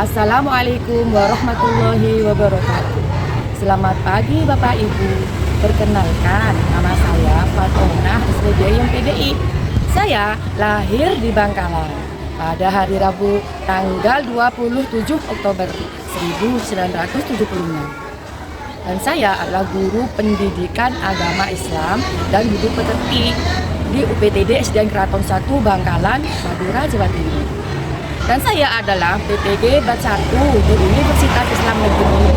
Assalamualaikum warahmatullahi wabarakatuh. Selamat pagi Bapak Ibu. Perkenalkan, nama saya Fatonah SDJ PDI. Saya lahir di Bangkalan pada hari Rabu tanggal 27 Oktober 1976. Dan saya adalah guru pendidikan agama Islam dan guru peterti di UPTD SDN Keraton 1 Bangkalan, Madura, Jawa Timur. Dan saya adalah PPG Batch 1 di Universitas Islam Negeri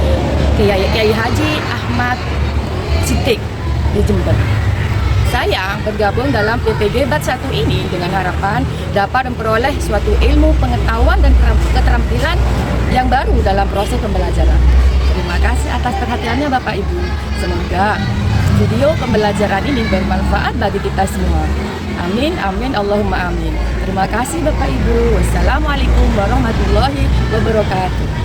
Kiai Haji Ahmad Siddiq di Jember. Saya bergabung dalam PPG Batch 1 ini dengan harapan dapat memperoleh suatu ilmu, pengetahuan, dan keterampilan yang baru dalam proses pembelajaran. Terima kasih atas perhatiannya Bapak Ibu. Semoga video pembelajaran ini bermanfaat bagi kita semua. Amin, amin, Allahumma amin. Terima kasih Bapak Ibu. Wassalamualaikum warahmatullahi wabarakatuh.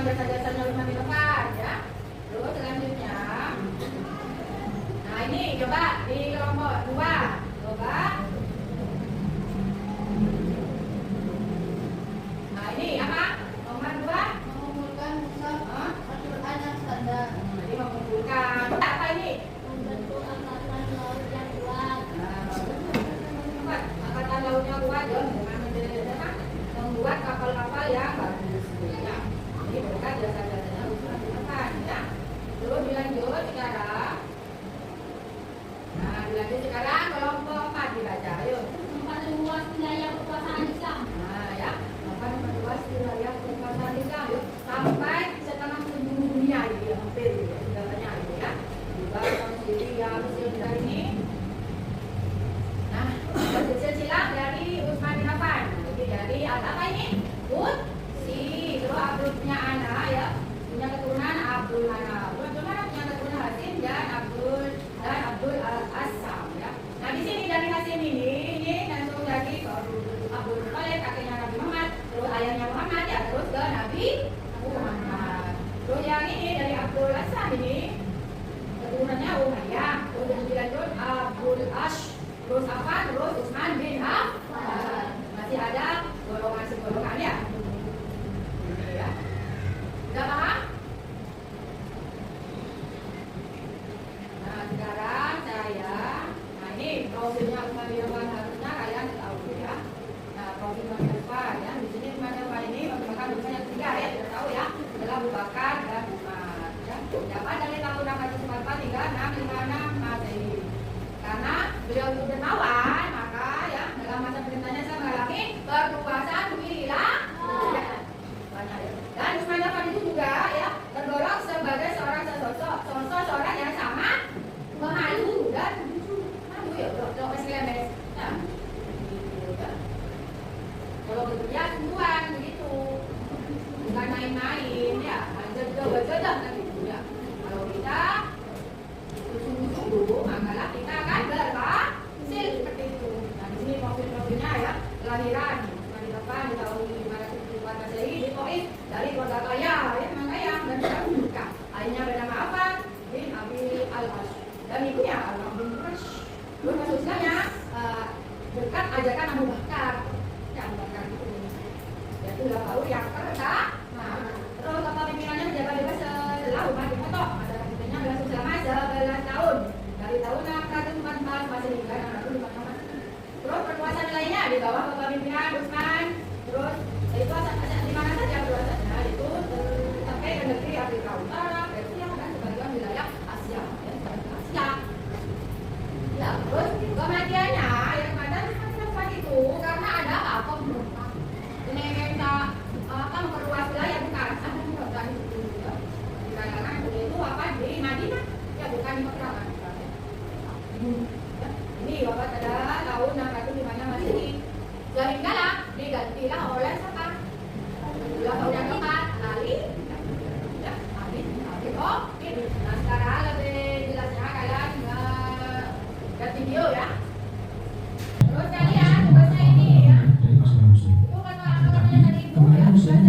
jasa-jasanya Utsman bin Affan ya. Terus selanjutnya, nah ini coba di kelompok 2, coba. Nah ini apa? Nomor 2 mengumpulkan mushaf Al-Quran yang standar. Jadi mengumpulkan apa ini? Membentuk angkatan laut yang kuat. Angkatan lautnya kuat ya, membuat kapal-kapal yang bagus. Ya. Ini berkat jasa-jasanya Utsman bin Affan ya. Terus dilanjut sekarang. Nah, dilanjut sekarang kelompok 4 dibaca. Ayo. Memperluas wilayah kekuasaan Islam. Nah, ya. Memperluas wilayah kekuasaan Islam yuk. Sampai setengah penjuru dunia ini ya, hampir ya. Segalanya ini ya. Juga Syria, Mesir juga ini. Nah, silsilah dari Utsman bin Affan. Jadi dari apa ini? Utsi. Terus Abdul punya anak ya. Punya keturunan Abdul Manaf. Punya keturunan Hasim dan Abdul Al-Assam ya. Nah, di sini dari Hasim ini langsung lagi ke Abdul Muthalib, kakeknya Nabi Muhammad, terus ayahnya Muhammad ya, terus ke Nabi Muhammad. Terus yang ini dari Abdul Assam ini keturunannya Umayyah, terus dilanjut Abdul Ash, terus apa? Terus Utsman bin Affan. Masih ada golongan ya. Ini ya. Sudah paham? Nah, sekarang nah ini profilnya Utsman bin Affan harusnya kalian tahu ya. Nah, profil Utsman bin Affan ya. Di sini Utsman bin Affan ini merupakan urusan yang ketiga ya, tidak tahu ya. Adalah Abu Bakar dan Umar ya. Dapat dari tahun 644 hingga 656 Masehi. Karena beliau itu dermawan, maka ya dalam masa perintahnya saya mengalami perluasan wilayah banyak ya. Dan Utsman bin Affan itu juga ya tergolong sebagai seorang seorang yang sama pemalu dan malu ya, kalau masih lemes ya. Gitu, ya. Kalau bekerja sungguhan begitu, bukan main-main ya, jodoh kan gitu ya. Kalau kita sungguh-sungguh, maka kita akan berhasil seperti itu. Nah, di sini profil-profilnya ya, kelahiran Utsman bin Affan di tahun 574 Masehi di Taif dari keluarga kaya, ya memang kaya dan tidak menikah. Ayahnya bernama apa? Bin Abi Al-Ash dan ibunya Al bin Quraisy. Terus masuk Islamnya berkat ajakan Abu Bakar. Ya, Abu Bakar itu yaitu Lafaur yang pertama. Terus kepemimpinannya menjabat bebas setelah Umar bin Khattab. Masa kepimpinannya berlangsung selama 11 tahun dari tahun 644 Masehi hingga 655. Terus perkuasaan lainnya di bawah kepemimpinan Utsman. Terus itu di mana saja perkuasaannya itu sampai ke negeri Afrika Utara, Persia dan sebagian wilayah Asia. Ya, terus kematiannya yang pada Utsman itu karena ada apa pemberontak. Ini minta memperluas wilayah bukan sama pemberontak itu juga. Dikarenakan itu apa di Madinah ya, bukan di Mekah kan. Ini wafat pada tahun 656 Masehi. Sehinggalah digantilah oleh siapa? Lafaur yang keempat, Ali. Ya, Ali. Oh, ini. Nah, sekarang lebih jelasnya kalian lihat video ya. Terus kalian tugasnya ini ya. Itu kan orang-orangnya tadi ibu ya. Muslim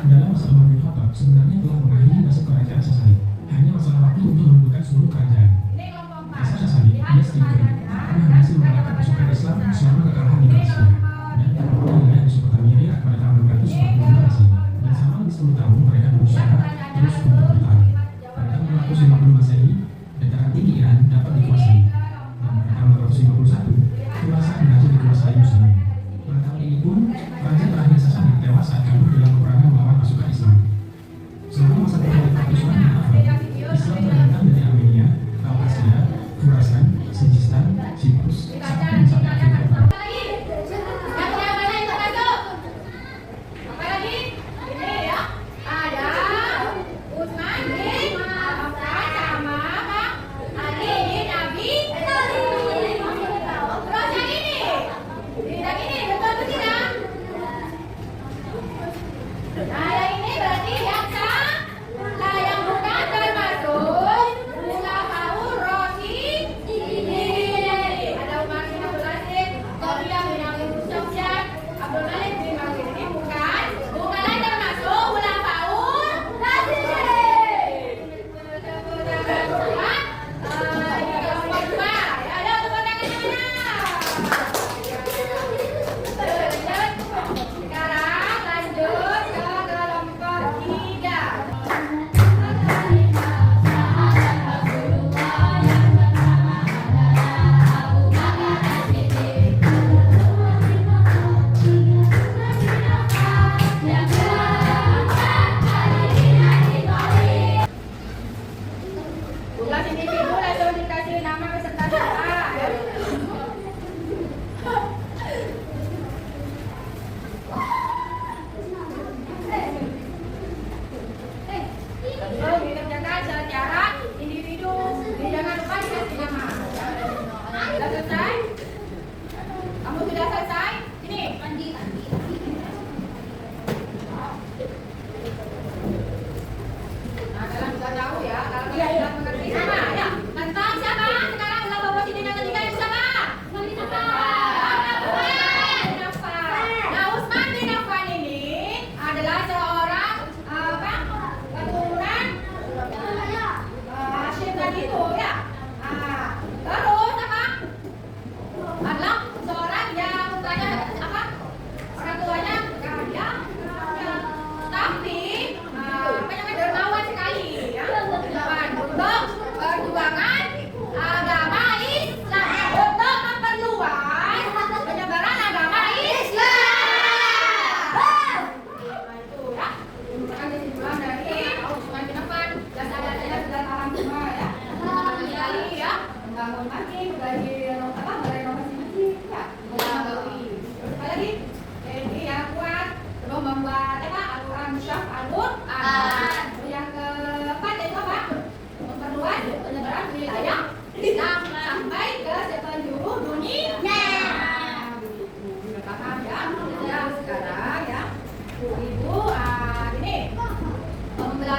dalam masa Umar bin Khattab sebenarnya telah mengakhiri nasib kerajaan Sasani. Hanya masalah waktu untuk menundukkan seluruh kerajaan. Ini kelompok 4. Kaisar Sasani, dia sendiri karena berhasil mengalahkan pasukan Islam selama kekalahan di Persia dan wilayah Mesopotamia Irak pada tahun 244 Masehi. Dan selama lebih 10 tahun mereka berusaha terus untuk bertahan. Pada tahun 450 Masehi, dataran tinggi Iran dapat dikuasai. Dan pada tahun 451, kekuasaan berhasil dikuasai Muslimin. Pada tahun ini pun, raja terakhir Sasani tewas saat kabur dalam peperangan melawan pasukan Islam. Selama masa kekhalifahan Utsman bin Affan, Islam terbentang dari Armenia, Kaukasia, Khurasan, Sijistan, Siprus, sampai Afrika Utara. Abdul Malik bin Marwin ini bukan termasuk ulama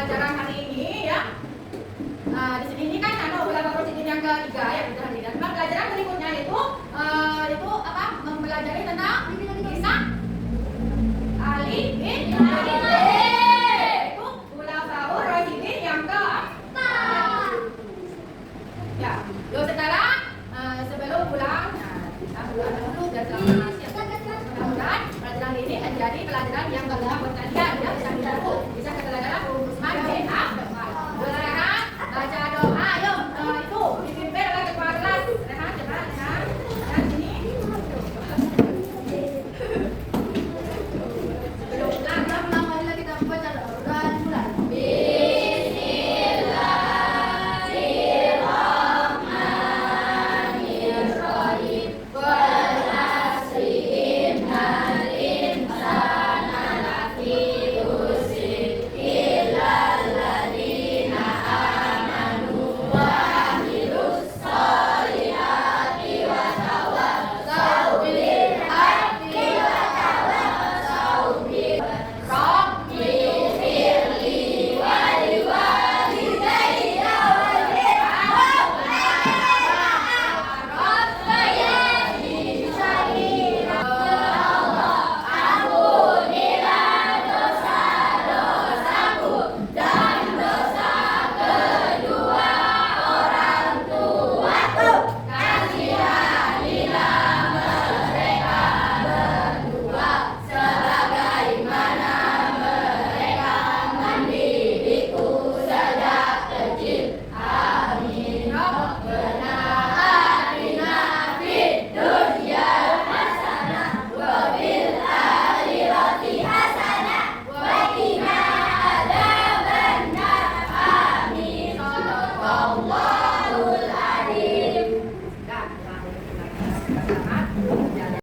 pelajaran hari ini ya. Di sini ini kan ulang prosedur yang ketiga ya pelajaran ini. Nah, pelajaran berikutnya itu apa? Mempelajari tentang kisah Ali bin Abi Thalib. Itu Khulafaur Rasyidin yang keempat. Ya, yuk sekarang sebelum pulang, kita pulang dulu dan selamat. Mudah-mudahan pelajaran ini menjadi pelajaran yang berguna buat kalian.